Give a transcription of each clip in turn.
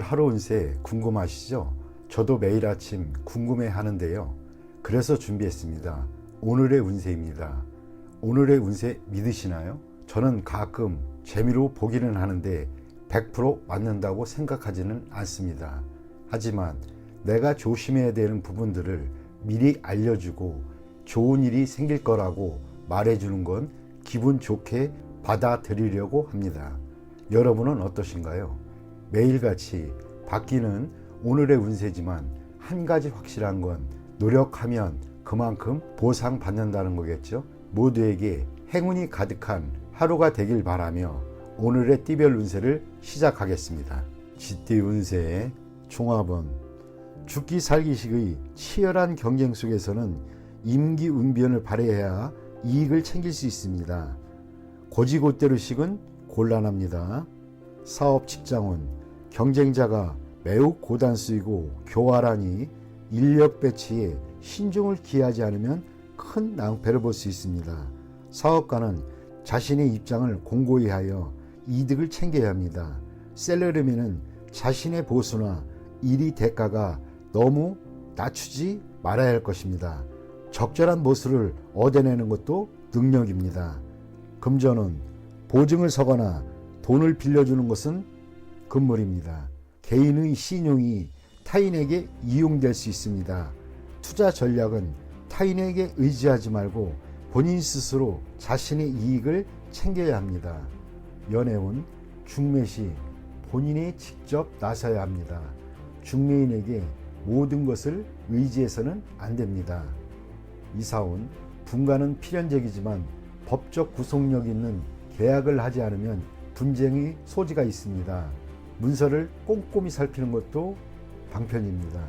하루 운세 궁금하시죠? 저도 매일 아침 궁금해 하는데요. 그래서 준비했습니다. 오늘의 운세입니다. 오늘의 운세 믿으시나요? 저는 가끔 재미로 보기는 하는데 100% 맞는다고 생각하지는 않습니다. 하지만 내가 조심해야 되는 부분들을 미리 알려주고 좋은 일이 생길 거라고 말해주는 건 기분 좋게 받아들이려고 합니다. 여러분은 어떠신가요? 매일같이 바뀌는 오늘의 운세지만 한 가지 확실한 건 노력하면 그만큼 보상받는다는 거겠죠. 모두에게 행운이 가득한 하루가 되길 바라며 오늘의 띠별 운세를 시작하겠습니다. 쥐띠 운세의 종합은 죽기 살기식의 치열한 경쟁 속에서는 임기응변을 발휘해야 이익을 챙길 수 있습니다. 고지고대로식은 곤란합니다. 사업 직장은 경쟁자가 매우 고단수이고 교활하니 인력 배치에 신중을 기하지 않으면 큰 낭패를 볼 수 있습니다. 사업가는 자신의 입장을 공고히 하여 이득을 챙겨야 합니다. 셀러리맨은 자신의 보수나 일의 대가가 너무 낮추지 말아야 할 것입니다. 적절한 모수를 얻어내는 것도 능력입니다. 금전은 보증을 서거나 돈을 빌려주는 것은 금물입니다. 개인의 신용이 타인에게 이용될 수 있습니다. 투자 전략은 타인에게 의지하지 말고 본인 스스로 자신의 이익을 챙겨야 합니다. 연애운 중매시 본인이 직접 나서야 합니다. 중매인에게 모든 것을 의지해서는 안 됩니다. 이사운 분가는 필연적이지만 법적 구속력 있는 계약을 하지 않으면 분쟁의 소지가 있습니다. 문서를 꼼꼼히 살피는 것도 방편입니다.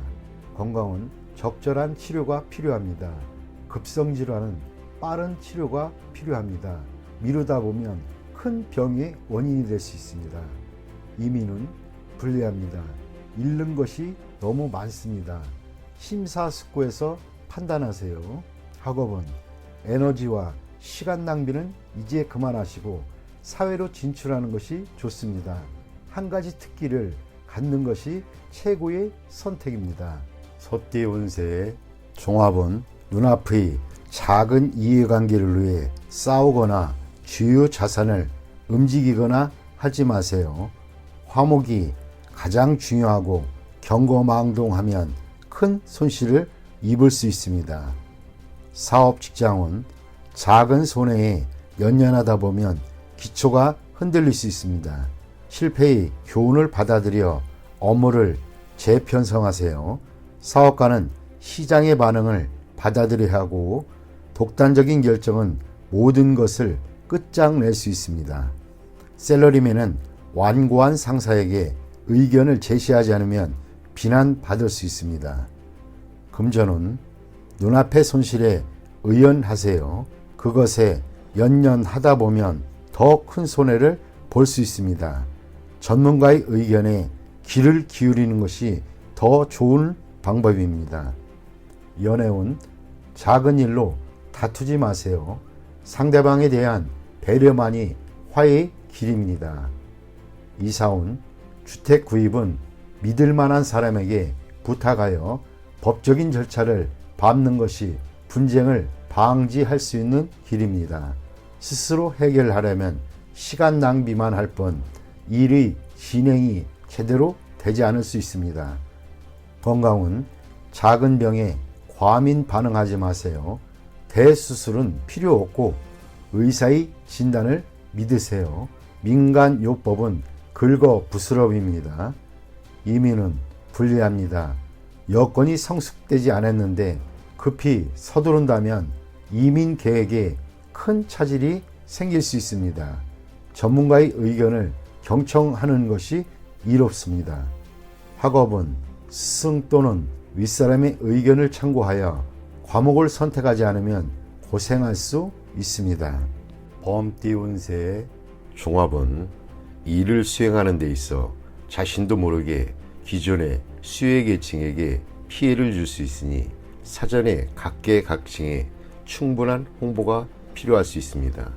건강은 적절한 치료가 필요합니다. 급성질환은 빠른 치료가 필요합니다. 미루다 보면 큰 병의 원인이 될 수 있습니다. 이민은 불리합니다. 잃는 것이 너무 많습니다. 심사숙고해서 판단하세요. 학업은 에너지와 시간 낭비는 이제 그만하시고 사회로 진출하는 것이 좋습니다. 한 가지 특기를 갖는 것이 최고의 선택입니다. 소띠 운세의 종합은 눈앞의 작은 이해관계를 위해 싸우거나 주요 자산을 움직이거나 하지 마세요. 화목이 가장 중요하고 경거망동하면 큰 손실을 입을 수 있습니다. 사업 직장은 작은 손해에 연연하다 보면 기초가 흔들릴 수 있습니다. 실패의 교훈을 받아들여 업무를 재편성하세요. 사업가는 시장의 반응을 받아들여야 하고 독단적인 결정은 모든 것을 끝장낼 수 있습니다. 셀러리맨은 완고한 상사에게 의견을 제시하지 않으면 비난받을 수 있습니다. 금전은 눈앞의 손실에 의연하세요. 그것에 연연하다 보면 더 큰 손해를 볼 수 있습니다. 전문가의 의견에 귀를 기울이는 것이 더 좋은 방법입니다. 연애운 작은 일로 다투지 마세요. 상대방에 대한 배려만이 화해의 길입니다. 이사운 주택 구입은 믿을 만한 사람에게 부탁하여 법적인 절차를 밟는 것이 분쟁을 방지할 수 있는 길입니다. 스스로 해결하려면 시간 낭비만 할 뿐 일의 진행이 제대로 되지 않을 수 있습니다. 건강은 작은 병에 과민 반응하지 마세요. 대수술은 필요 없고 의사의 진단을 믿으세요. 민간요법은 긁어부스럼입니다. 이민은 불리합니다. 여건이 성숙되지 않았는데 급히 서두른다면 이민 계획에 큰 차질이 생길 수 있습니다. 전문가의 의견을 경청하는 것이 이롭습니다. 학업은 스승 또는 윗사람의 의견을 참고하여 과목을 선택하지 않으면 고생할 수 있습니다. 범띠 운세의 종합은 일을 수행하는 데 있어 자신도 모르게 기존의 수혜계층에게 피해를 줄 수 있으니 사전에 각계각층에 충분한 홍보가 필요할 수 있습니다.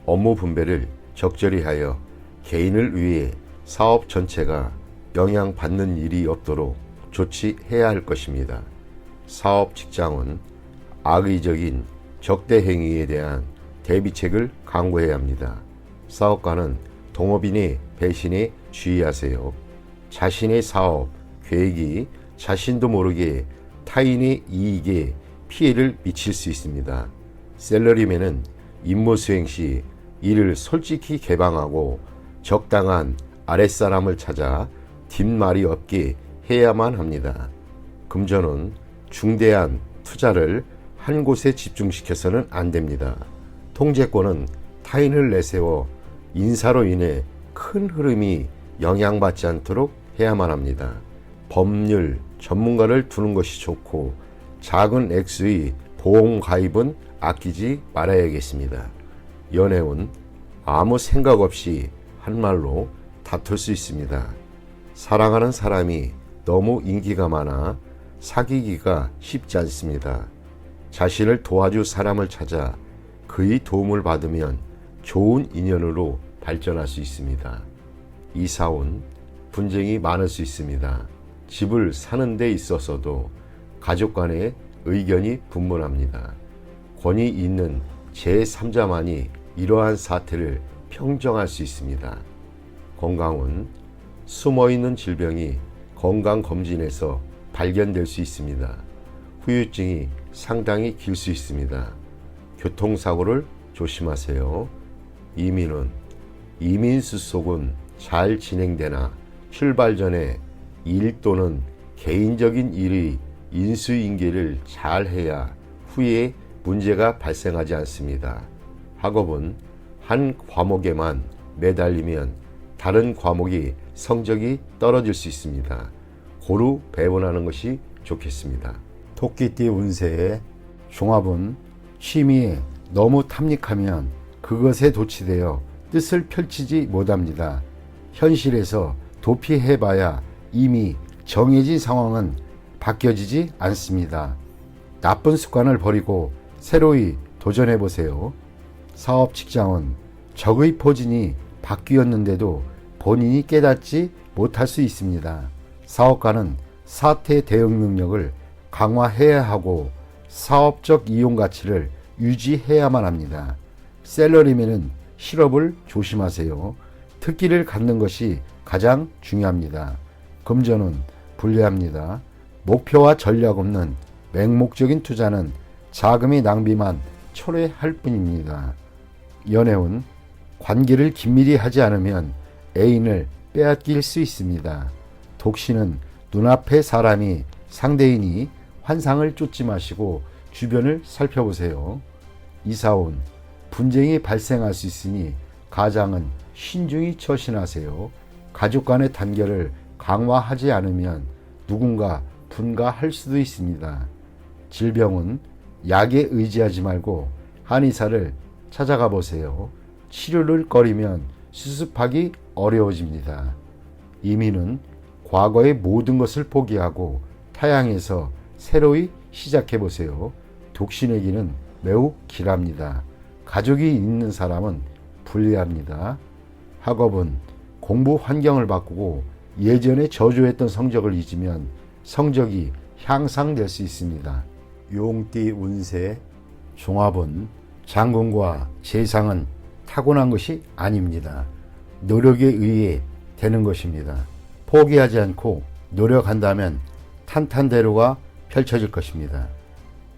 업무 분배를 적절히 하여 개인을 위해 사업 전체가 영향받는 일이 없도록 조치해야 할 것입니다. 사업 직장은 악의적인 적대 행위에 대한 대비책을 강구해야 합니다. 사업가는 동업인의 배신에 주의하세요. 자신의 사업, 계획이 자신도 모르게 타인의 이익에 피해를 미칠 수 있습니다. 셀러리맨은 임무 수행 시 이를 솔직히 개방하고 적당한 아랫사람을 찾아 뒷말이 없게 해야만 합니다. 금전은 중대한 투자를 한 곳에 집중시켜서는 안 됩니다. 통제권은 타인을 내세워 인사로 인해 큰 흐름이 영향받지 않도록 해야만 합니다. 법률 전문가를 두는 것이 좋고 작은 액수의 보험 가입은 아끼지 말아야겠습니다. 연애운 아무 생각 없이 한 말로 다툴 수 있습니다. 사랑하는 사람이 너무 인기가 많아 사귀기가 쉽지 않습니다. 자신을 도와줄 사람을 찾아 그의 도움을 받으면 좋은 인연으로 발전할 수 있습니다. 이사온 분쟁이 많을 수 있습니다. 집을 사는 데 있어서도 가족 간의 의견이 분분합니다. 권위 있는 제3자만이 이러한 사태를 평정할 수 있습니다. 건강은 숨어있는 질병이 건강검진에서 발견될 수 있습니다. 후유증이 상당히 길 수 있습니다. 교통사고를 조심하세요. 이민은 이민수속은 잘 진행되나 출발 전에 일 또는 개인적인 일의 인수인계를 잘 해야 후에 문제가 발생하지 않습니다. 학업은 한 과목에만 매달리면 다른 과목이 성적이 떨어질 수 있습니다. 고루 배분하는 것이 좋겠습니다. 토끼띠 운세의 종합은 취미에 너무 탐닉하면 그것에 도취되어 뜻을 펼치지 못합니다. 현실에서 도피해봐야 이미 정해진 상황은 바뀌어지지 않습니다. 나쁜 습관을 버리고 새로이 도전해보세요. 사업 직장은 적의 포진이 바뀌었는데도 본인이 깨닫지 못할 수 있습니다. 사업가는 사태 대응 능력을 강화해야 하고 사업적 이용 가치를 유지해야만 합니다. 셀러리맨은 실업을 조심하세요. 특기를 갖는 것이 가장 중요합니다. 금전은 불리합니다. 목표와 전략 없는 맹목적인 투자는 자금의 낭비만 초래할 뿐입니다. 연애운 관계를 긴밀히 하지 않으면 애인을 빼앗길 수 있습니다. 독신은 눈앞의 사람이 상대이니 환상을 쫓지 마시고 주변을 살펴보세요. 이사온 분쟁이 발생할 수 있으니 가장은 신중히 처신하세요. 가족 간의 단결을 강화하지 않으면 누군가 분가할 수도 있습니다. 질병은 약에 의지하지 말고 한의사를 찾아가 보세요. 치료를 꺼리면 수습하기 어려워집니다. 이민은 과거의 모든 것을 포기하고 타향에서 새로이 시작해 보세요. 독신에게는 매우 길합니다. 가족이 있는 사람은 불리합니다. 학업은 공부 환경을 바꾸고 예전에 저조했던 성적을 잊으면 성적이 향상될 수 있습니다. 용띠 운세 종합은 장군과 재상은 타고난 것이 아닙니다. 노력에 의해 되는 것입니다. 포기하지 않고 노력한다면 탄탄대로가 펼쳐질 것입니다.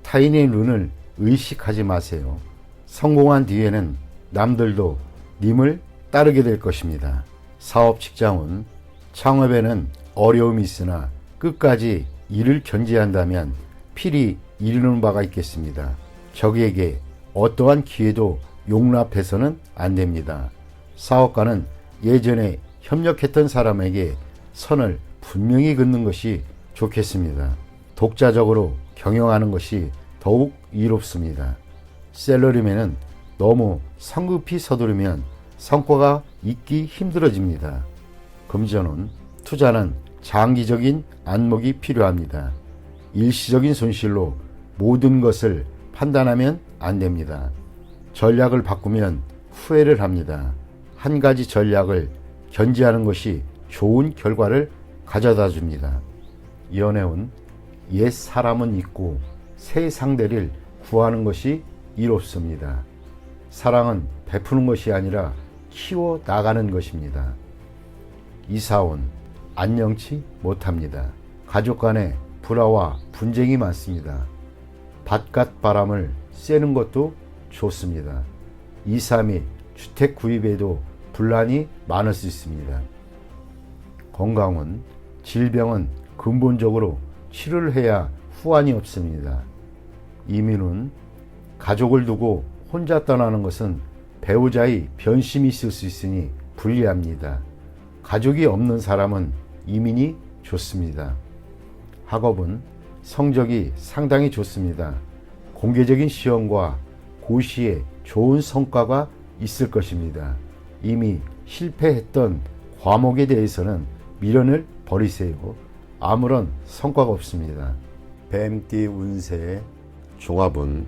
타인의 눈을 의식하지 마세요. 성공한 뒤에는 남들도 님을 따르게 될 것입니다. 사업 직장은 창업에는 어려움이 있으나 끝까지 일을 견제한다면 필히 이루는 바가 있겠습니다. 적에게 어떠한 기회도 용납해서는 안 됩니다. 사업가는 예전에 협력했던 사람에게 선을 분명히 긋는 것이 좋겠습니다. 독자적으로 경영하는 것이 더욱 이롭습니다. 셀러리맨은 너무 성급히 서두르면 성과가 있기 힘들어집니다. 금전은 투자는 장기적인 안목이 필요합니다. 일시적인 손실로 모든 것을 판단하면 안 됩니다. 전략을 바꾸면 후회를 합니다. 한 가지 전략을 견지하는 것이 좋은 결과를 가져다 줍니다. 연애운 옛 사람은 잊고 새 상대를 구하는 것이 이롭습니다. 사랑은 베푸는 것이 아니라 키워 나가는 것입니다. 이사온 안녕치 못합니다. 가족 간에 불화와 분쟁이 많습니다. 바깥 바람을 쐬는 것도 좋습니다. 이사 및 주택 구입에도 분란이 많을 수 있습니다. 건강은 질병은 근본적으로 치료를 해야 후환이 없습니다. 이민은 가족을 두고 혼자 떠나는 것은 배우자의 변심이 있을 수 있으니 불리합니다. 가족이 없는 사람은 이민이 좋습니다. 학업은 성적이 상당히 좋습니다. 공개적인 시험과 고시에 좋은 성과가 있을 것입니다. 이미 실패했던 과목에 대해서는 미련을 버리세요. 아무런 성과가 없습니다. 뱀띠 운세 종합은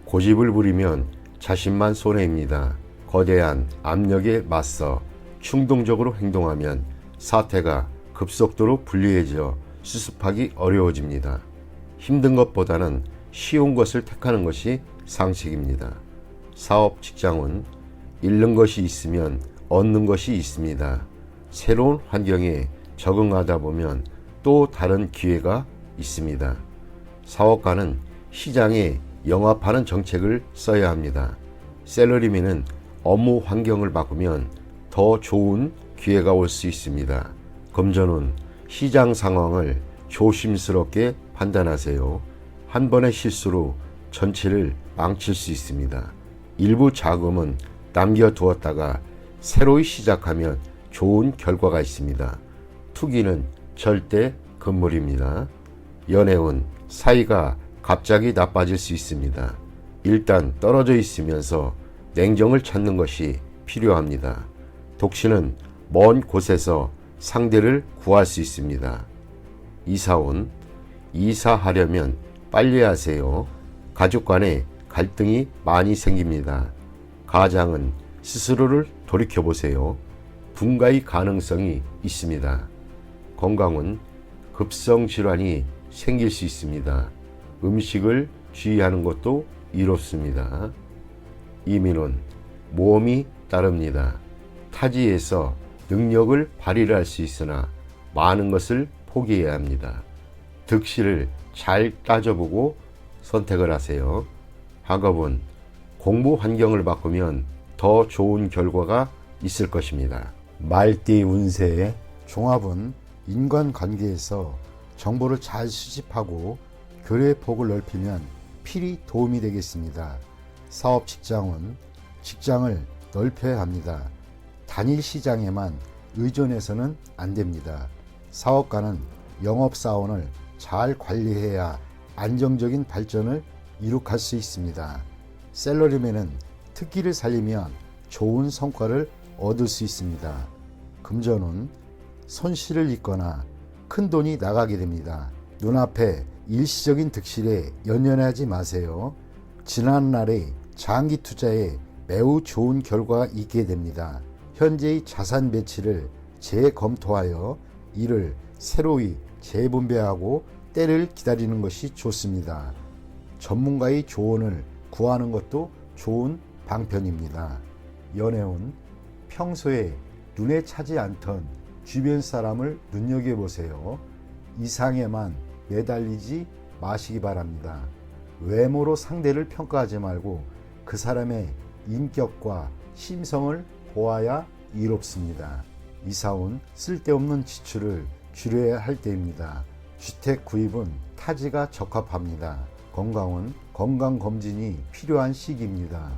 고집을 부리면 자신만 손해입니다. 거대한 압력에 맞서 충동적으로 행동하면 사태가 급속도로 불리해져 수습하기 어려워집니다. 힘든 것보다는 쉬운 것을 택하는 것이 상식입니다. 사업 직장은 잃는 것이 있으면 얻는 것이 있습니다. 새로운 환경에 적응하다 보면 또 다른 기회가 있습니다. 사업가는 시장에 영합하는 정책을 써야 합니다. 셀러리맨은 업무 환경을 바꾸면 더 좋은 기회가 올 수 있습니다. 금전은 시장 상황을 조심스럽게 판단하세요. 한 번의 실수로 전체를 망칠 수 있습니다. 일부 자금은 남겨두었다가 새로이 시작하면 좋은 결과가 있습니다. 투기는 절대 금물입니다. 연애운 사이가 갑자기 나빠질 수 있습니다. 일단 떨어져 있으면서 냉정을 찾는 것이 필요합니다. 독신은 먼 곳에서 상대를 구할 수 있습니다. 이사온 이사하려면 빨리 하세요. 가족 간에 갈등이 많이 생깁니다. 가장은 스스로를 돌이켜보세요. 분가의 가능성이 있습니다. 건강은 급성 질환이 생길 수 있습니다. 음식을 주의하는 것도 이롭습니다. 이민은 모험이 따릅니다. 타지에서 능력을 발휘할 수 있으나 많은 것을 포기해야 합니다. 득실을 잘 따져보고 선택을 하세요. 학업은 공부 환경을 바꾸면 더 좋은 결과가 있을 것입니다. 말띠 운세 종합은 인간관계에서 정보를 잘 수집하고 교류의 폭을 넓히면 필히 도움이 되겠습니다. 사업 직장은 직장을 넓혀야 합니다. 단일 시장에만 의존해서는 안 됩니다. 사업가는 영업사원을 잘 관리해야 안정적인 발전을 이룩할 수 있습니다. 셀러리맨은 특기를 살리면 좋은 성과를 얻을 수 있습니다. 금전은 손실을 입거나 큰 돈이 나가게 됩니다. 눈앞에 일시적인 득실에 연연하지 마세요. 지난날의 장기 투자에 매우 좋은 결과가 있게 됩니다. 현재의 자산 배치를 재검토하여 이를 새로이 재분배하고 때를 기다리는 것이 좋습니다. 전문가의 조언을 구하는 것도 좋은 방편입니다. 연애운 평소에 눈에 차지 않던 주변 사람을 눈여겨보세요. 이상에만 매달리지 마시기 바랍니다. 외모로 상대를 평가하지 말고 그 사람의 인격과 심성을 보아야 이롭습니다. 이사온 쓸데없는 지출을 줄여야 할 때입니다. 주택 구입은 타지가 적합합니다. 건강은 건강검진이 필요한 시기입니다.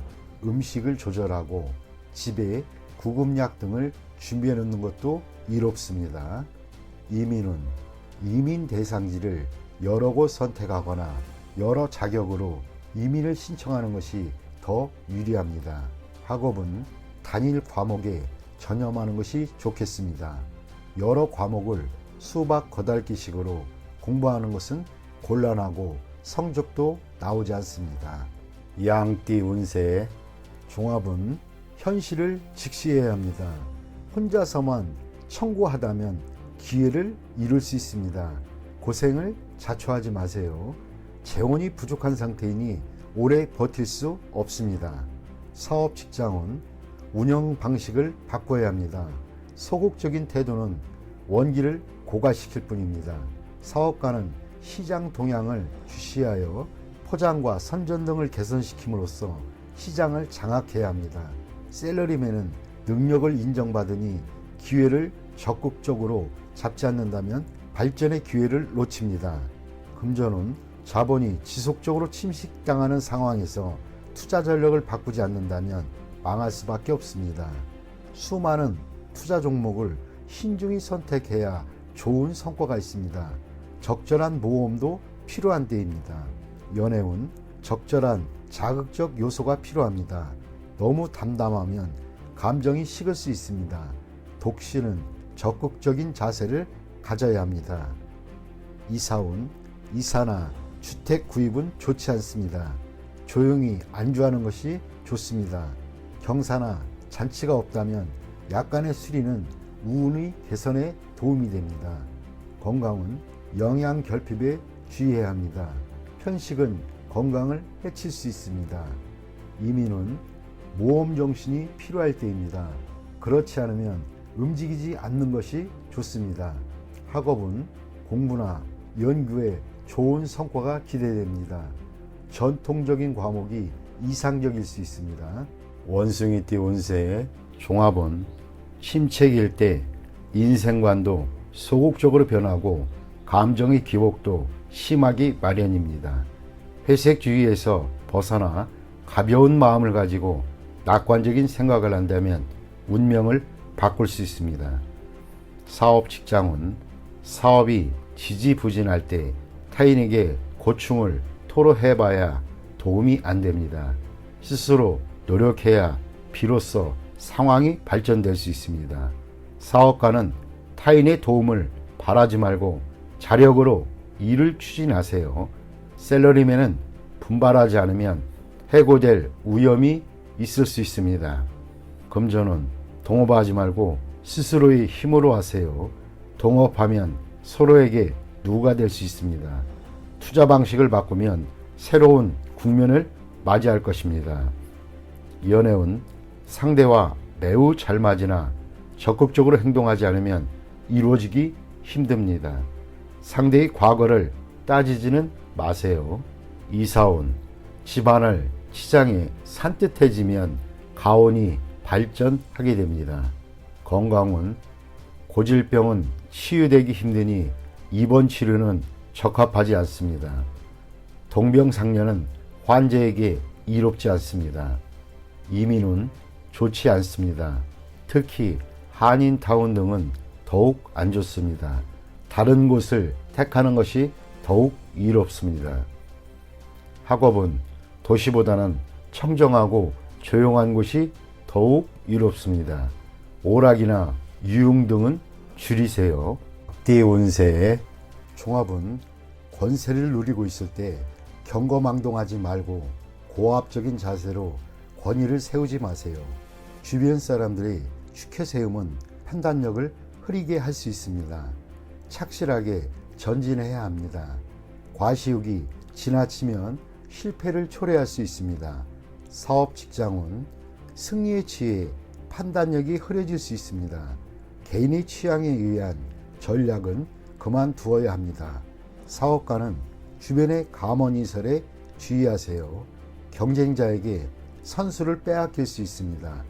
음식을 조절하고 집에 구급약 등을 준비해 놓는 것도 이롭습니다. 이민은 이민 대상지를 여러 곳 선택하거나 여러 자격으로 이민을 신청하는 것이 더 유리합니다. 학업은 단일 과목에 전념하는 것이 좋겠습니다. 여러 과목을 수박 거달기식으로 공부하는 것은 곤란하고 성적도 나오지 않습니다. 양띠 운세 종합은 현실을 직시해야 합니다. 혼자서만 청구하다면 기회를 잃을 수 있습니다. 고생을 자초하지 마세요. 재원이 부족한 상태이니 오래 버틸 수 없습니다. 사업 직장은 운영 방식을 바꿔야 합니다. 소극적인 태도는 원기를 고갈시킬 뿐입니다. 사업가는 시장 동향을 주시하여 포장과 선전 등을 개선시킴으로써 시장을 장악해야 합니다. 셀러리맨은 능력을 인정받으니 기회를 적극적으로 잡지 않는다면 발전의 기회를 놓칩니다. 금전은 자본이 지속적으로 침식당하는 상황에서 투자 전략을 바꾸지 않는다면 망할 수밖에 없습니다. 수많은 투자 종목을 신중히 선택해야 좋은 성과가 있습니다. 적절한 모험도 필요한 때입니다. 연애운 적절한 자극적 요소가 필요합니다. 너무 담담하면 감정이 식을 수 있습니다. 독신은 적극적인 자세를 가져야 합니다. 이사운 이사나 주택 구입은 좋지 않습니다. 조용히 안주하는 것이 좋습니다. 경사나 잔치가 없다면 약간의 수리는 우운의 개선에 도움이 됩니다. 건강은 영양 결핍에 주의해야 합니다. 편식은 건강을 해칠 수 있습니다. 이민은 모험 정신이 필요할 때입니다. 그렇지 않으면 움직이지 않는 것이 좋습니다. 학업은 공부나 연구에 좋은 성과가 기대됩니다. 전통적인 과목이 이상적일 수 있습니다. 원숭이띠 운세의 종합은 침체기일 때 인생관도 소극적으로 변하고 감정의 기복도 심하기 마련입니다. 회색주의에서 벗어나 가벼운 마음을 가지고 낙관적인 생각을 한다면 운명을 바꿀 수 있습니다. 사업 직장은 사업이 지지부진할 때 타인에게 고충을 토로해봐야 도움이 안 됩니다. 스스로 노력해야 비로소 상황이 발전될 수 있습니다. 사업가는 타인의 도움을 바라지 말고 자력으로 일을 추진하세요. 셀러리맨은 분발하지 않으면 해고될 위험이 있을 수 있습니다. 금전은 동업하지 말고 스스로의 힘으로 하세요. 동업하면 서로에게 누가 될 수 있습니다. 투자 방식을 바꾸면 새로운 국면을 맞이할 것입니다. 연애운 상대와 매우 잘 맞으나 적극적으로 행동하지 않으면 이루어지기 힘듭니다. 상대의 과거를 따지지는 마세요. 이사운 집안을 시장에 산뜻해지면 가온이 발전하게 됩니다. 건강은 고질병은 치유되기 힘드니 입원 치료는 적합하지 않습니다. 동병상련은 환자에게 이롭지 않습니다. 이민은 좋지 않습니다. 특히 한인타운 등은 더욱 안 좋습니다. 다른 곳을 택하는 것이 더욱 이롭습니다. 학업은 도시보다는 청정하고 조용한 곳이 더욱 이롭습니다. 오락이나 유흥 등은 줄이세요. 띠 운세의 종합은 권세를 누리고 있을 때 경거망동하지 말고 고압적인 자세로 권위를 세우지 마세요. 주변 사람들이 추켜세움은 판단력을 흐리게 할 수 있습니다. 착실하게 전진해야 합니다. 과시욕이 지나치면 실패를 초래할 수 있습니다. 사업 직장은 승리에 취해 판단력이 흐려질 수 있습니다. 개인의 취향에 의한 전략은 그만두어야 합니다. 사업가는 주변의 감언이설에 주의하세요. 경쟁자에게 선수를 빼앗길 수 있습니다.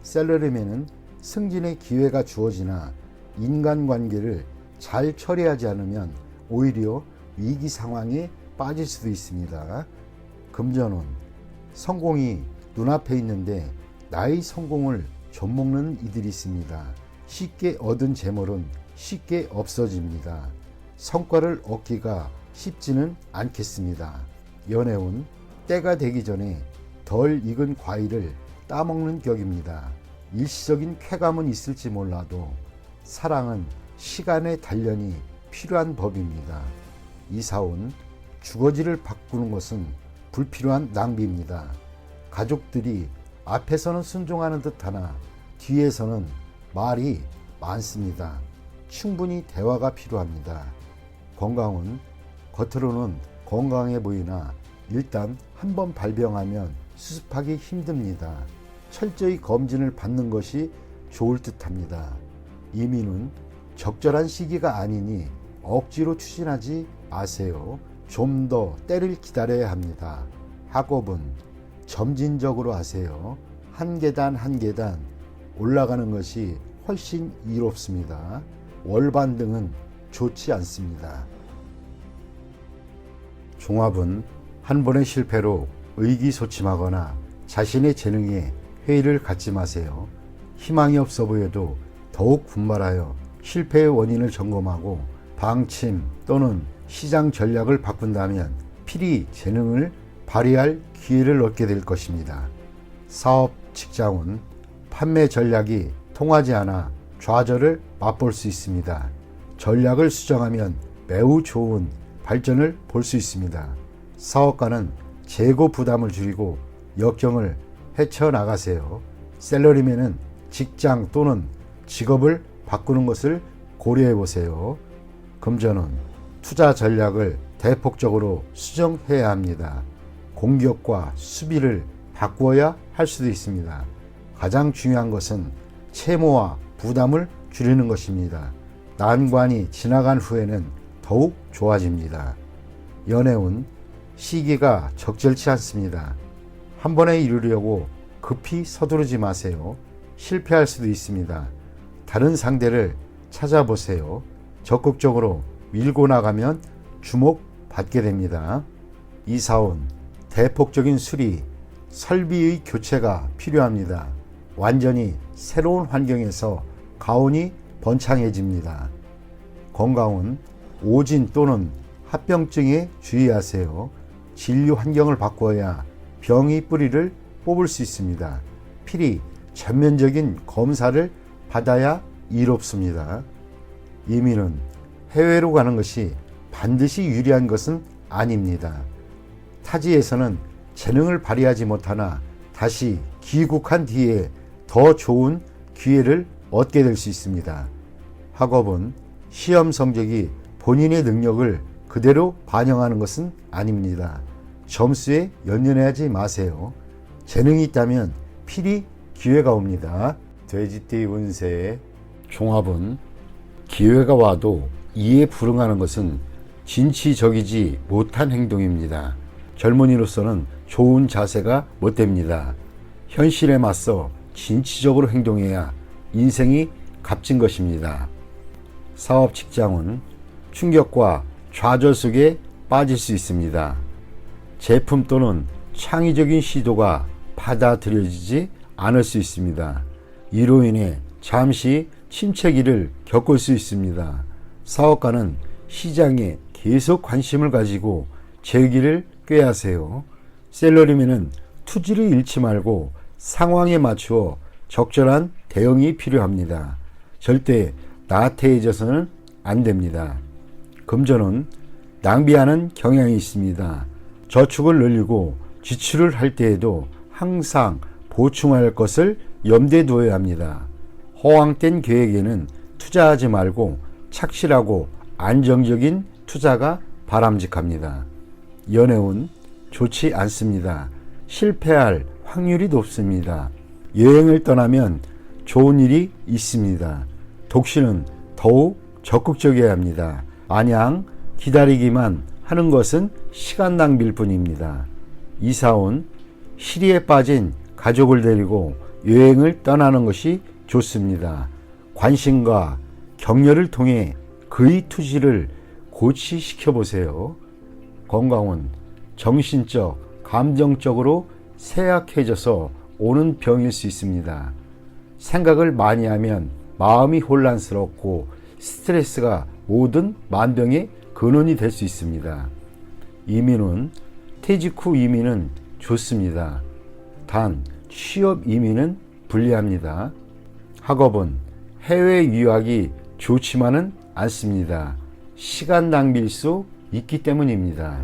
셀러리맨은 승진의 기회가 주어지나 인간관계를 잘 처리하지 않으면 오히려 위기 상황에 빠질 수도 있습니다. 금전은 성공이 눈앞에 있는데 나의 성공을 좀먹는 이들이 있습니다. 쉽게 얻은 재물은 쉽게 없어집니다. 성과를 얻기가 쉽지는 않겠습니다. 연애운 때가 되기 전에 덜 익은 과일을 따먹는 격입니다. 일시적인 쾌감은 있을지 몰라도 사랑은 시간의 단련이 필요한 법입니다. 이사운 주거지를 바꾸는 것은 불필요한 낭비입니다. 가족들이 앞에서는 순종하는 듯하나 뒤에서는 말이 많습니다. 충분히 대화가 필요합니다. 건강은 겉으로는 건강해 보이나 일단 한번 발병하면 수습하기 힘듭니다. 철저히 검진을 받는 것이 좋을 듯합니다. 이민은 적절한 시기가 아니니 억지로 추진하지 마세요. 좀 더 때를 기다려야 합니다. 학업은 점진적으로 하세요. 한 계단 한 계단 올라가는 것이 훨씬 이롭습니다. 월반 등은 좋지 않습니다. 종합은 한 번의 실패로 의기소침하거나 자신의 재능에 회의를 갖지 마세요. 희망이 없어 보여도 더욱 분발하여 실패의 원인을 점검하고 방침 또는 시장 전략을 바꾼다면 필히 재능을 발휘할 기회를 얻게 될 것입니다. 사업, 직장은 판매 전략이 통하지 않아 좌절을 맛볼 수 있습니다. 전략을 수정하면 매우 좋은 발전을 볼 수 있습니다. 사업가는 재고 부담을 줄이고 역경을 헤쳐나가세요. 샐러리맨은 직장 또는 직업을 바꾸는 것을 고려해 보세요. 금전은 투자 전략을 대폭적으로 수정해야 합니다. 공격과 수비를 바꾸어야 할 수도 있습니다. 가장 중요한 것은 채무와 부담을 줄이는 것입니다. 난관이 지나간 후에는 더욱 좋아집니다. 연애운 시기가 적절치 않습니다. 한 번에 이루려고 급히 서두르지 마세요. 실패할 수도 있습니다. 다른 상대를 찾아보세요. 적극적으로 밀고 나가면 주목받게 됩니다. 이사온 대폭적인 수리, 설비의 교체가 필요합니다. 완전히 새로운 환경에서 가온이 번창해집니다. 건강은 오진 또는 합병증에 주의하세요. 진료 환경을 바꿔야 병의 뿌리를 뽑을 수 있습니다. 필히 전면적인 검사를 받아야 이롭습니다. 이민은 해외로 가는 것이 반드시 유리한 것은 아닙니다. 타지에서는 재능을 발휘하지 못하나 다시 귀국한 뒤에 더 좋은 기회를 얻게 될 수 있습니다. 학업은 시험 성적이 본인의 능력을 그대로 반영하는 것은 아닙니다. 점수에 연연하지 마세요. 재능이 있다면 필히 기회가 옵니다. 돼지띠 운세 종합은 기회가 와도 이에 불응하는 것은 진취적이지 못한 행동입니다. 젊은이로서는 좋은 자세가 못 됩니다. 현실에 맞서 진취적으로 행동해야 인생이 값진 것입니다. 사업, 직장은 충격과 좌절 속에 빠질 수 있습니다. 제품 또는 창의적인 시도가 받아들여지지 않을 수 있습니다. 이로 인해 잠시 침체기를 겪을 수 있습니다. 사업가는 시장에 계속 관심을 가지고 재기를 꾀하세요. 샐러리맨은 투지를 잃지 말고 상황에 맞추어 적절한 대응이 필요합니다. 절대 나태해져서는 안 됩니다. 금전은 낭비하는 경향이 있습니다. 저축을 늘리고 지출을 할 때에도 항상 보충할 것을 염두에 두어야 합니다. 허황된 계획에는 투자하지 말고 착실하고 안정적인 투자가 바람직합니다. 연애운 좋지 않습니다. 실패할 확률이 높습니다. 여행을 떠나면 좋은 일이 있습니다. 독신은 더욱 적극적이어야 합니다. 마냥 기다리기만 하는 것은 시간 낭비일 뿐입니다. 이사온 시리에 빠진 가족을 데리고 여행을 떠나는 것이 좋습니다. 관심과 격려를 통해 그의 투지를 고취시켜 보세요. 건강은 정신적, 감정적으로 쇠약해져서 오는 병일 수 있습니다. 생각을 많이 하면 마음이 혼란스럽고 스트레스가 모든 만병의 근원이 될 수 있습니다. 이민은 퇴직 후 이민은 좋습니다. 단 취업 이민은 불리합니다. 학업은 해외 유학이 좋지만은 않습니다. 시간 낭비일 수 있기 때문입니다.